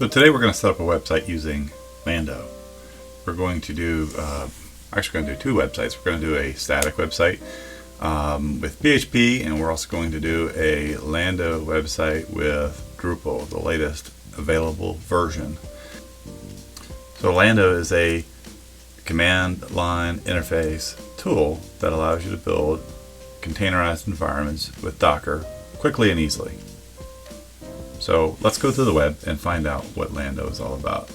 So today we're going to set up a website using Lando. We're going to do, actually going to do two websites. We're going to do a static website with PHP, and we're also going to do a Lando website with Drupal, the latest available version. So Lando is a command line interface tool that allows you to build containerized environments with Docker quickly and easily. So let's go to the web and find out what Lando is all about.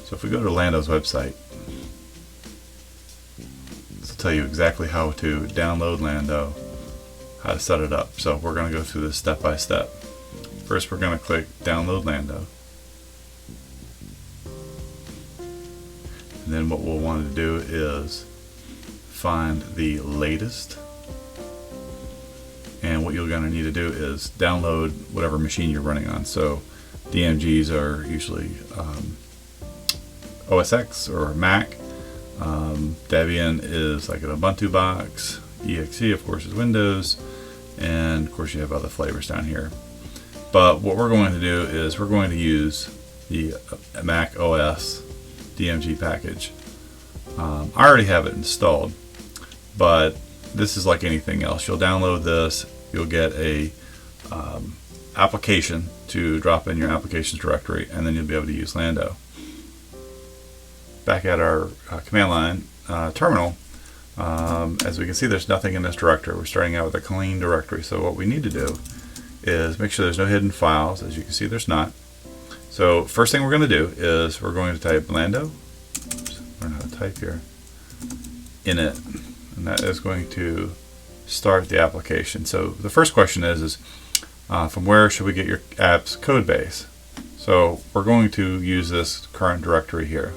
So if we go to Lando's website, this will tell you exactly how to download Lando, how to set it up. So we're going to go through this step by step. First we're going to click download Lando. And then what we'll want to do is find the latest. And what you're going to need to do is download whatever machine you're running on. So DMGs are usually OS X or Mac. Debian is like an Ubuntu box. EXE, of course, is Windows. And of course, you have other flavors down here. But what we're going to do is we're going to use the Mac OS DMG package. I already have it installed, but this is like anything else. You'll download this, you'll get a application to drop in your applications directory, and then you'll be able to use Lando. Back at our command line terminal, as we can see, there's nothing in this directory. We're starting out with a clean directory. So what we need to do is make sure there's no hidden files. As you can see, there's not. So first thing we're going to do is we're going to type Lando. Learn how to type here. Init. And that is going to start the application. So the first question is from where should we get your app's code base? So we're going to use this current directory here.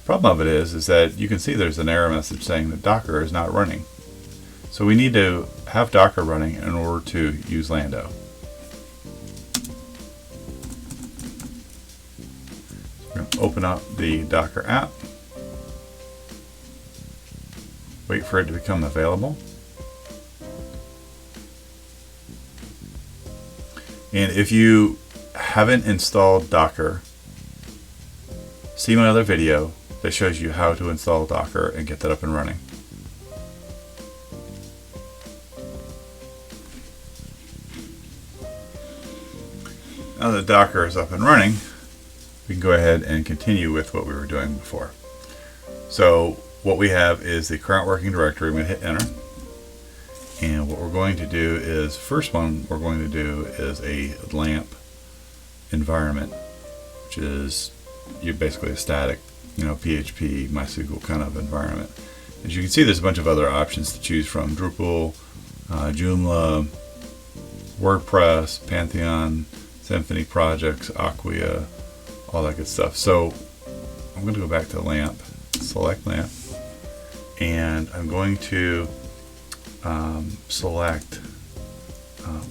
Problem of it is that you can see there's an error message saying that Docker is not running. So we need to have Docker running in order to use Lando. So we're going to open up the Docker app. Wait for it to become available. And if you haven't installed Docker, see my other video that shows you how to install Docker and get that up and running. Now that Docker is up and running, we can go ahead and continue with what we were doing before. So what we have is the current working directory. I'm going to hit enter. And what we're going to do is, first one we're going to do is a LAMP environment, which is basically a static, PHP, MySQL kind of environment. As you can see, there's a bunch of other options to choose from: Drupal, Joomla, WordPress, Pantheon, Symfony projects, Acquia, all that good stuff. So I'm going to go back to LAMP, select LAMP, and I'm going to select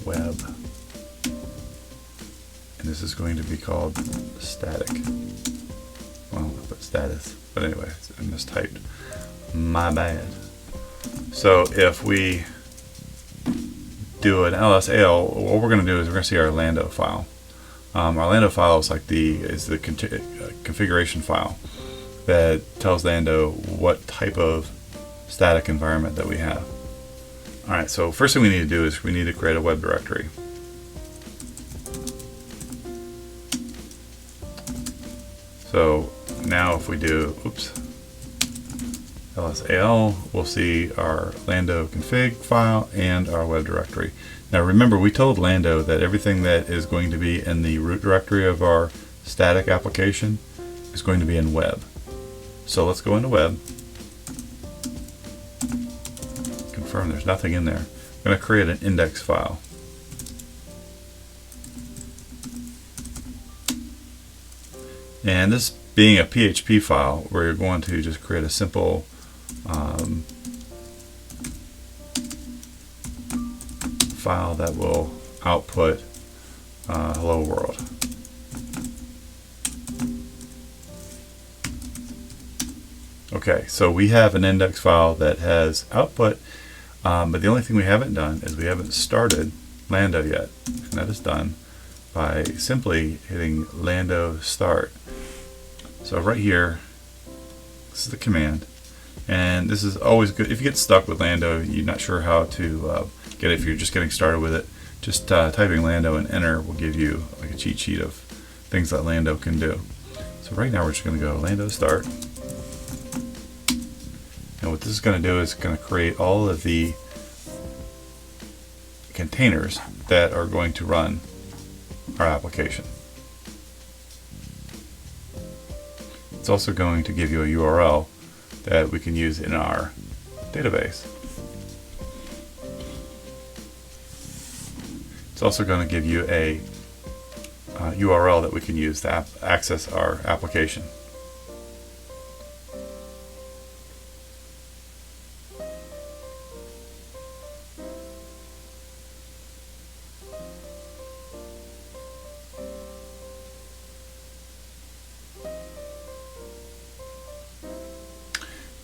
web, and this is going to be called static. Well, I put status, but anyway, I mistyped. My bad. So if we do an LSAL, what we're going to do is we're going to see our Lando file. Our Lando file is like the configuration file that tells Lando what type of static environment that we have. Alright, so first thing we need to do is we need to create a web directory. So now if we do, LSAL, we'll see our Lando config file and our web directory. Now remember, we told Lando that everything that is going to be in the root directory of our static application is going to be in web. So let's go into web. Confirm there's nothing in there. I'm going to create an index file. And this being a PHP file, where you're going to just create a simple file that will output hello world. Okay, so we have an index file that has output But the only thing we haven't done is we haven't started Lando yet, and that is done by simply hitting Lando start. So right here, this is the command, and this is always good. If you get stuck with Lando, you're not sure how to get it, if you're just getting started with it, just typing Lando and enter will give you like a cheat sheet of things that Lando can do. So right now we're just going to go Lando start. And what this is going to do is going to create all of the containers that are going to run our application. It's also going to give you a URL that we can use in our database. It's also going to give you a URL that we can use to access our application.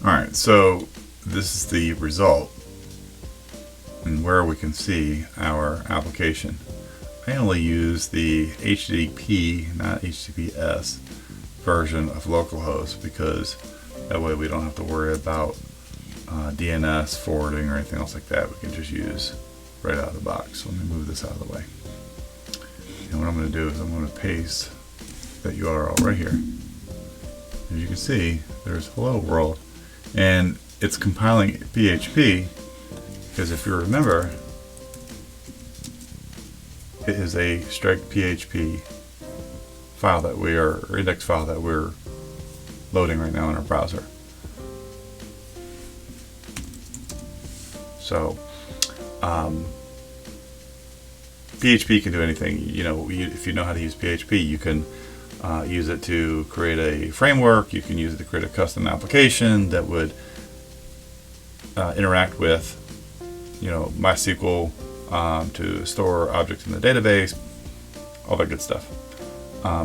Alright, so this is the result and where we can see our application. I only use the HTTP, not HTTPS version of localhost, because that way we don't have to worry about DNS forwarding or anything else like that. We can just use right out of the box. So let me move this out of the way. And what I'm going to do is I'm going to paste that URL right here. As you can see, there's hello world, and it's compiling PHP, because if you remember, it is a strict PHP file that we are, or index file that we're loading right now in our browser. So PHP can do anything. You know, if you know how to use PHP, you can use it to create a framework. You can use it to create a custom application that would interact with, you know, MySQL to store objects in the database, all that good stuff.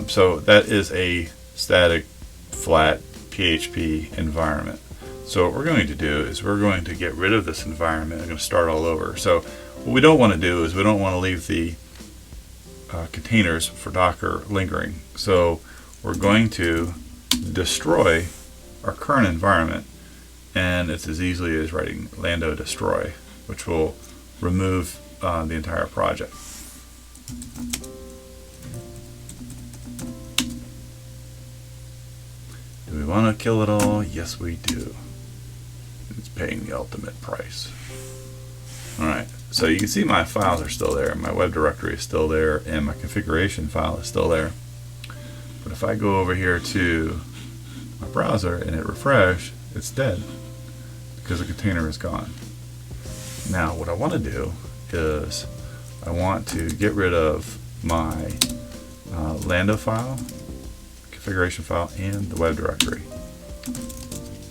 So that is a static, flat PHP environment. So what we're going to do is we're going to get rid of this environment. I'm going to start all over. So what we don't want to do is we don't want to leave the containers for Docker lingering. So we're going to destroy our current environment, and it's as easily as writing Lando destroy, which will remove the entire project. Do we want to kill it all? Yes, we do. It's paying the ultimate price. Alright, so you can see my files are still there, my web directory is still there, and my configuration file is still there. But if I go over here to my browser and hit refresh, it's dead because the container is gone. Now what I want to do is I want to get rid of my Lando file, configuration file, and the web directory.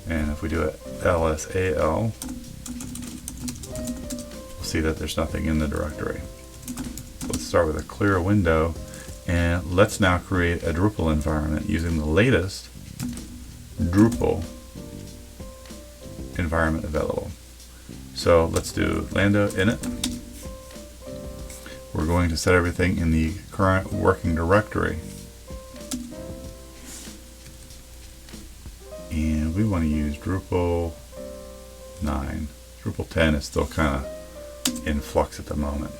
And if we do it lsal, we'll see that there's nothing in the directory. So let's start with a clear window, and let's now create a Drupal environment using the latest Drupal environment available. So let's do Lando init. We're going to set everything in the current working directory. And we want to use Drupal 9. Drupal 10 is still kind of in flux at the moment.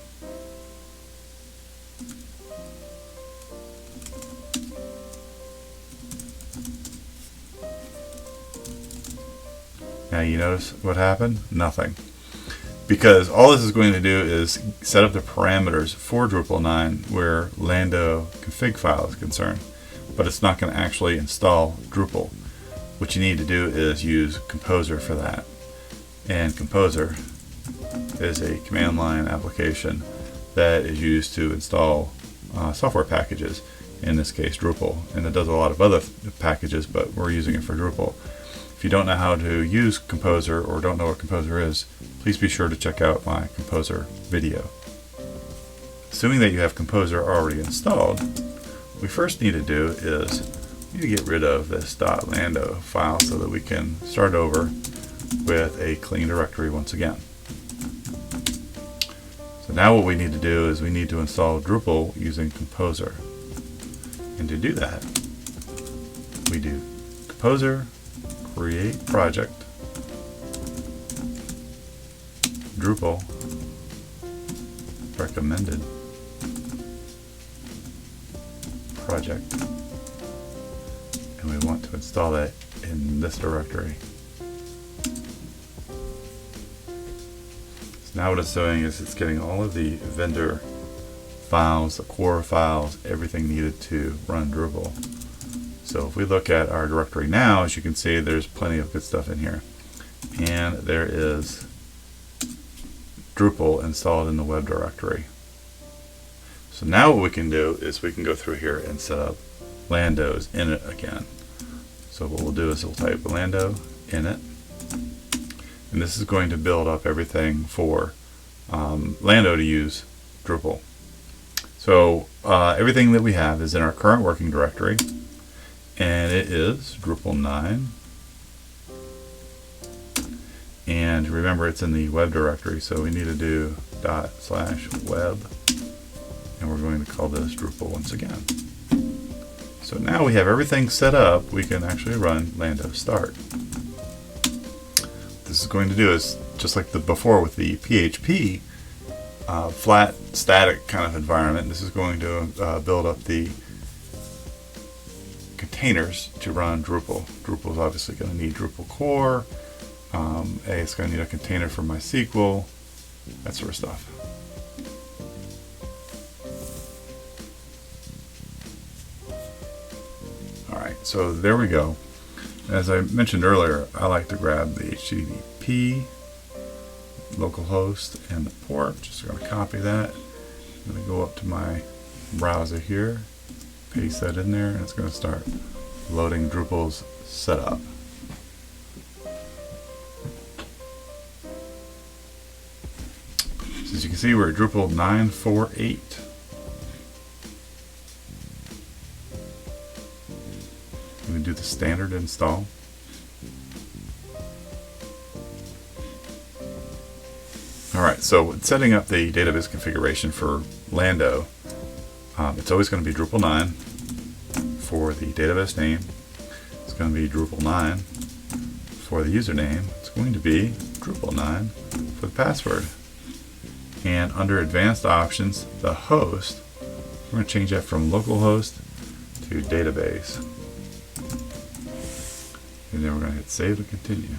Now you notice what happened? Nothing. Because all this is going to do is set up the parameters for Drupal 9 where Lando config file is concerned, but it's not going to actually install Drupal. What you need to do is use Composer for that. And Composer is a command line application that is used to install software packages, in this case Drupal, and it does a lot of other packages, but we're using it for Drupal. If you don't know how to use Composer or don't know what Composer is, please be sure to check out my Composer video. Assuming that you have Composer already installed, what we first need to do is we need to get rid of this .lando file so that we can start over with a clean directory once again. now what we need to do is we need to install Drupal using Composer. And to do that, we do Composer, create project, Drupal, recommended project, and we want to install that in this directory. So now what it's doing is it's getting all of the vendor files, the core files, everything needed to run Drupal. So if we look at our directory now, as you can see, there's plenty of good stuff in here. And there is Drupal installed in the web directory. So now what we can do is we can go through here and set up Lando's init again. So what we'll do is we'll type Lando init, and this is going to build up everything for Lando to use Drupal. So everything that we have is in our current working directory, and it is Drupal 9. And remember, it's in the web directory, so we need to do /web, and we're going to call this Drupal once again. So now we have everything set up, we can actually run Lando start. What this is going to do is, just like the before with the PHP flat static kind of environment, this is going to build up the containers to run Drupal. Drupal is obviously going to need Drupal core. It's going to need a container for MySQL, that sort of stuff. Alright, so there we go. As I mentioned earlier, I like to grab the HTTP, localhost, and the port. Just going to copy that. I'm going to go up to my browser here, paste that in there, and it's going to start loading Drupal's setup. As you can see, we're at Drupal 9.4.8. I'm going to do the standard install. Alright, so setting up the database configuration for Lando, it's always going to be Drupal 9 for the database name. It's going to be Drupal 9 for the username. It's going to be Drupal 9 for the password. And under advanced options, the host, we're going to change that from localhost to database. And then we're going to hit save and continue.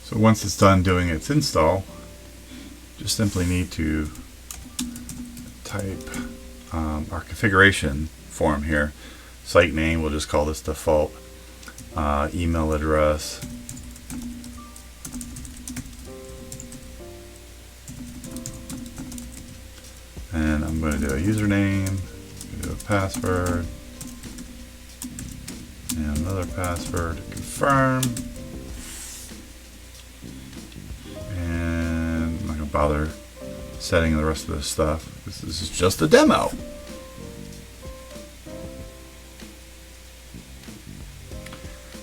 So once it's done doing its install, just simply need to type our configuration form here. Site name, we'll just call this default. Email address. And I'm going to do a username, do a password, and another password to confirm. Bother setting the rest of this stuff. This is just a demo.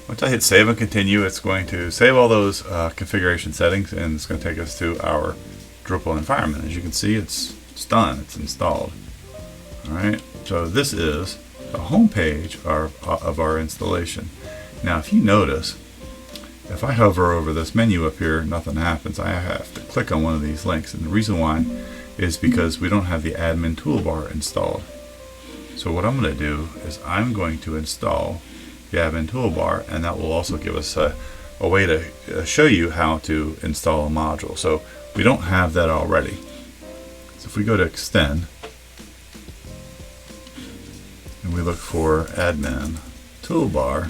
Once I hit save and continue, it's going to save all those configuration settings, and it's going to take us to our Drupal environment. As you can see, it's done. It's installed. All right. So this is the home page of our installation. Now, if you notice, if I hover over this menu up here, nothing happens. I have to click on one of these links, and the reason why is because we don't have the admin toolbar installed. So what I'm going to do is I'm going to install the admin toolbar, and that will also give us a way to show you how to install a module. So we don't have that already. So if we go to extend and we look for admin toolbar,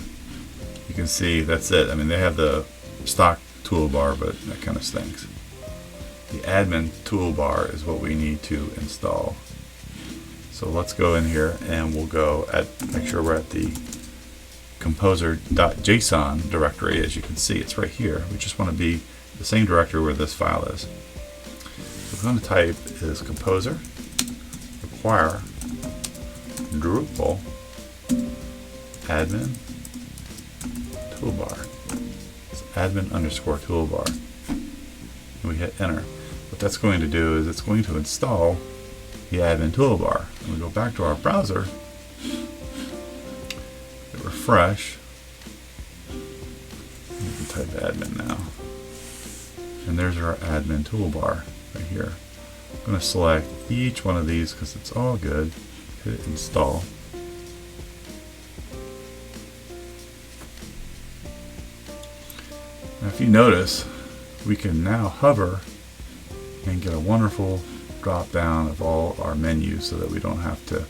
you can see that's it. I mean, they have the stock toolbar, but that kind of stinks. The admin toolbar is what we need to install. So let's go in here and we'll go make sure we're at the composer.json directory. As you can see, it's right here. We just want to be the same directory where this file is. So what I'm going to type is composer require Drupal admin toolbar. It's admin underscore toolbar. And we hit enter. What that's going to do is it's going to install the admin toolbar. And we go back to our browser, hit refresh, and we can type admin now. And there's our admin toolbar right here. I'm going to select each one of these because it's all good. Hit install. Now if you notice, we can now hover and get a wonderful drop down of all our menus so that we don't have to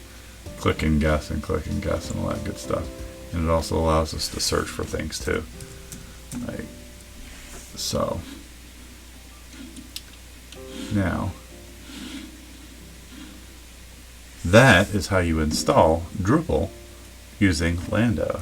click and guess and all that good stuff. And it also allows us to search for things too. Right. So now that is how you install Drupal using Lando.